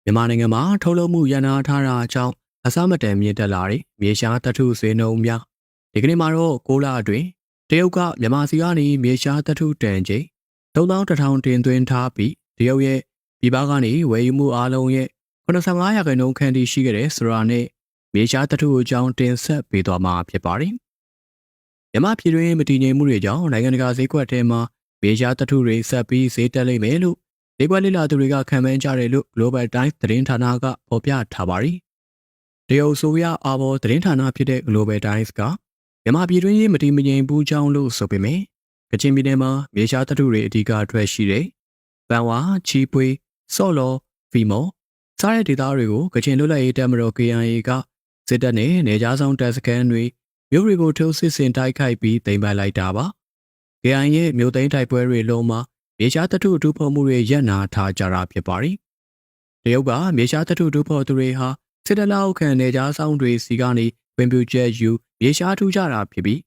မြန်မာနိုင်ငံမှာထုတ်လုပ်မှုရန်နာထားတာကြောင့်အစမတန်မြင့်တက်လာတဲ့မြေရှားသတ္ထုဈေးနှုန်းများဒီကနေ့မှာတော့6လအတွင်းတရုတ်ကမြန်မာစီကနေမြေရှားသတ္ထုတန်ချိန်3100တင်သွင်းထားပြီးတရုတ်ရဲ့ပြည်ပကနေဝယ်ယူမှုအားလုံးရဲ့85%ခန့်ထိရှိခဲ့တဲ့ဆိုတာနဲ့မြေရှားသတ္ထုအကြောင်းတင်ဆက်ပေးသွားမှာဖြစ်ပါတယ်။မြန်မာပြည်တွင်းမတည်ငြိမ်မှုတွေကြောင့်နိုင်ငံတကာဈေးကွက်ထဲမှာမြေရှားသတ္ထုတွေဆက်ပြီးဈေးတက်လိမ့်မယ်လို့ဈေးကွက်လိလာသူတွေကခံမှန်းကြတယ်လို့ Global Times သတင်းဌာနကဖော်ပြထားပါတယ်။တရုတ်ဆိုရအာဘော်သတင်းဌာနဖြစ်တဲ့ Global Times ကမြန်မာပြည်တွင်းရေးမတည်မငြိမ်ဘူးကြောင်းလို့ဆိုပေမဲ့ကချင်ပြည်နယ်မှာမြေရှားသတ္ထုတွေအဓိကထွက်ရှိတဲ့ဗန်ဝါချီပွေစော့လော်ဖီမောစားတဲ့ဒေသတွေကိုကချင်လွတ်လပ်ရေးတပ်မတော် KIA ကစစ်တပ်နဲ့နေကြားဆောင်တပ်စခန်းတွေမြို့တွေကိုထိုးစစ်ဆင်တိုက်ခိုက်ပြီးသိမ်းပိုက်လိုက်တာပါ။ KIA ရဲ့မြို့သိမ်းတိုက်ပွဲတွေလုံးမှာမြေရှားသတ္ထုအထူးဖော်မှုတွေရပ်နာထားကြတာဖြစ်ပါတယ်။တရုတ်ကမြေရှားသတ္ထုအထူးဖော်သူတွေဟာစစ်တပ်လက်အောက်ခံနေကြားဆောင်တွေစီကနေဝင်ပြချက်ယူမြေရှားထူးကြတာဖြစ်ပြီး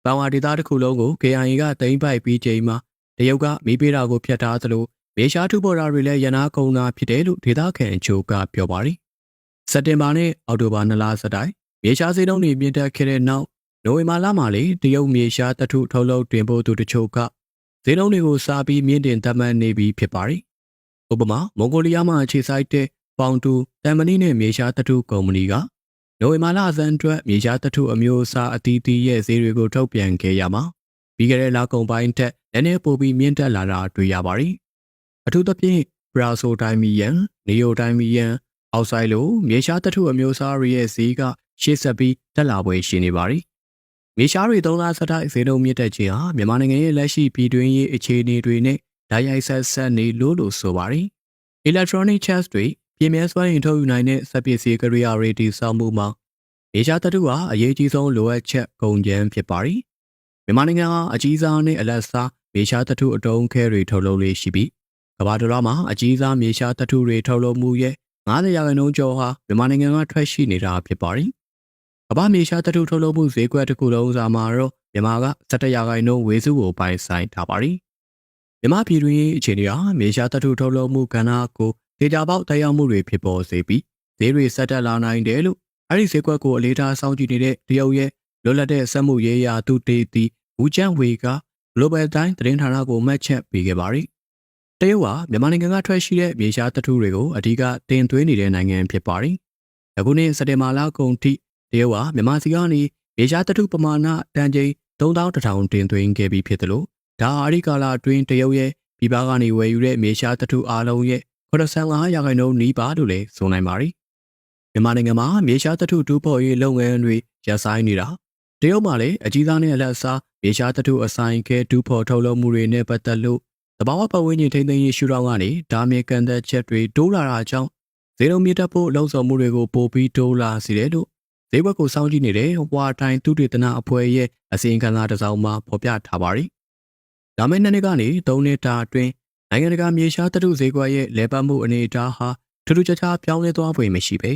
ဗန်ဝါဒေသတစ်ခုလုံးကို KIA ကသိမ်းပိုက်ပြီးချိန်မှာတရုတ်ကမိပေးတာကိုဖျက်ထားသလိုမြေရှားထူးပေါ်တာတွေလည်းရနာကုန်တာဖြစ်တယ်လို့ဒေသခံအချို့ကပြောပါတယ်။စက်တင်ဘာနဲ့အောက်တိုဘာ2လဆက်တိုက်မြေရှားဈေးနှုန်းတွေမြင့်တက်ခဲ့တဲ့နောက်နိုဝင်ဘာလမှာလေတရုတ်မြေရှားသတ္ထုထုတ်လုပ်တင်ပို့သူတချို့ကဈေးနှုန်းတွေကိုစားပြီးမြင့်တင်သတ်မှတ်နေပြီးဖြစ်ပါတယ်။ဥပမာမွန်ဂိုလီးယားမှာအခြေစိုက်တဲ့ပေါင်တူတမ်မနီနဲ့မြေရှားသတ္ထုကုမ္ပဏီကနိုဝင်ဘာလအစံအတွက်မြေရှားသတ္ထုအမျိုးအစားအသီးသီးရဲ့ဈေးတွေကိုထုတ်ပြန်ခဲ့ရမှာပြီးခဲ့တဲ့လကုန်ပိုင်းထက်နည်းနည်းပိုပြီးမြင့်တက်လာတာတွေ့ရပါတယ်။အထူးသဖြင့်ဘရာဆိုဒိုင်မီယန်နီယိုဒိုင်မီယန်အောက်ဆိုင်လိုမြေရှားသတ္ထုအမျိုးအစားတွေရဲ့ဈေးကရှေ့ဆက်ပြီးတက်လာပွဲရှိနေပါတယ်။မြေရှားတွေ3လဆက်တိုက်ဈေးနှုန်းမြင့်တက်ခြင်းဟာမြန်မာနိုင်ငံရဲ့လက်ရှိပြည်တွင်းရေးအခြေအနေတွေနဲ့ဓာတ်ရိုက်ဆက်နေလို့ဆိုပါတယ်။ Electronic Chips တွေပြင်မြဲစွမ်းအင်ထုတ်ယူနိုင်တဲ့စက်ပစ္စည်းကိရိယာတွေတည်ဆောက်မှုမှာမြေရှားသတ္ထုဟာအရေးကြီးဆုံးလိုအပ်ချက်ကုန်ကျန်းဖြစ်ပါတယ်။မြန်မာနိုင်ငံဟာအကြီးစားနဲ့အလတ်စားမြေရှားသတ္ထုအတုံးခဲတွေထုတ်လုပ်လေရှိပြီးကမ္ဘာတစ်လွှားမှာအကြီးစားမြေရှားသတ္ထုတွေထုတ်လုပ်မှုရဲ့90%ကျော်ဟာမြန်မာနိုင်ငံကထွက်ရှိနေတာဖြစ်ပါတယ်။ကမ္ဘာမြေရှားသတ္ထုထုတ်လုပ်မှုဈေးကွက်တစ်ခုလုံးစာမှာတော့မြန်မာက17%ဝေစုကိုပိုင်ဆိုင်ထားပါတယ်။မြန်မာပြည်တွင်းအခြေအနေဟာမြေရှားသတ္ထုထုတ်လုပ်မှုကဏ္ဍကိုဒေတာပေါက်တိုက်ရောက်မှုတွေဖြစ်ပေါ်စေပြီးဈေးတွေဆက်တက်လာနိုင်တယ်လို့အဲဒီဈေးကွက်ကိုအလေးထားစောင့်ကြည့်နေတဲ့တရုတ်ရဲ့လွတ်လပ်တဲ့စက်မှုရေးရာသူတေသီဦးကျန်းဝေက Global Times သတင်းဌာနကိုမှတ်ချက်ပေးခဲ့ပါတယ်။တရုတ်ဟာမြန်မာနိုင်ငံကထွက်ရှိတဲ့မြေရှားသတ္ထုတွေကိုအဓိကတင်သွင်းနေတဲ့နိုင်ငံဖြစ်ပါတယ်။အခုနှစ်စက်တင်ဘာလကုန်ထိတရုတ်ဟာမြန်မာစီကနေမြေရှားသတ္ထုပမာဏတန်ချိန်3100တင်သွင်းခဲ့ပြီးဖြစ်တယ်လို့ဒါဟာအဲဒီကာလအတွင်းတရုတ်ရဲ့ပြည်ပကနေဝယ်ယူတဲ့မြေရှားသတ္ထုအားလုံးရဲ့85%နီးပါးလို့လည်းဆိုနိုင်ပါတယ်။မြန်မာနိုင်ငံမှာမြေရှားသတ္ထုတူးဖော်ရေးလုပ်ငန်းတွေရပ်ဆိုင်းနေတာတရုတ်မှာလည်းအကြီးစားနဲ့အလတ်စားမြေရှားသတ္ထုအဆိုင်ကဲတူးဖော်ထုတ်လုပ်မှုတွေနဲ့ပတ်သက်လို့တဘာဝပတ်ဝန်းကျင်ထိန်းသိမ်းရေးရှုထောင့်ကနေဒါမြေကန်သက်ချက်တွေတိုးလာတာကြောင့်ဈေးနှုန်းမြင့်တက်ဖို့လှုံ့ဆော်မှုတွေကိုပိုပြီးတိုးလာစေတယ်လို့ဈေးဘက်ကိုစောင့်ကြည့်နေတဲ့ဝါတိုင်သုတေသနအဖွဲ့ရဲ့အစီရင်ခံစာတစ်စောင်မှာဖော်ပြထားပါတယ်။ဒါမဲ့2နှစ်ကနေ3နှစ်တာအတွင်းနိုင်ငံတကာမြေရှားသတ္ထုဈေးကွက်ရဲ့လဲပတ်မှုအနေအထားဟာထူးထူးခြားခြားပြောင်းလဲသွားဖွယ်မရှိပဲ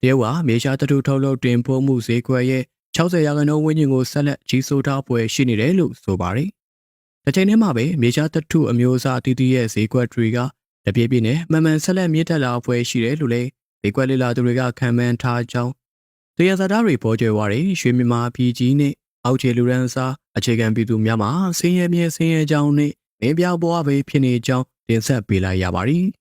တရုတ်ဟာမြေရှားသတ္ထုထုတ်လုပ်တင်ပို့မှုဈေးကွက်ရဲ့60%ဝန်းကျင်ကိုဆက်လက်ကြီးစိုးထားဖွယ်ရှိနေတယ်လို့ဆိုပါတယ်။တစ်ချိန်တည်းမှာပဲမြေရှားသတ္ထုအမျိုးအစားအသီးသီးရဲ့ဈေးကွက်တွေကတပြေးပြေးနဲ့မှန်မှန်ဆက်လက်မြင့်တက်လာဖွယ်ရှိတယ်လို့လည်းဈေးကွက်လေလာသူတွေကခံမှန်းထားကြောင်းတရားစကားတွေပေါ်ကျသွားတဲ့ရွှေမြန်မာပြည်ကြီးနဲ့အောက်ခြေလူရန်စားအခြေခံပြည်သူများမှာဆင်းရဲမြဲဆင်းရဲကြောင်းနဲ့မင်းပြောင်းပွားပဲဖြစ်နေကြောင်းတင်ဆက်ပေးလိုက်ရပါတယ်။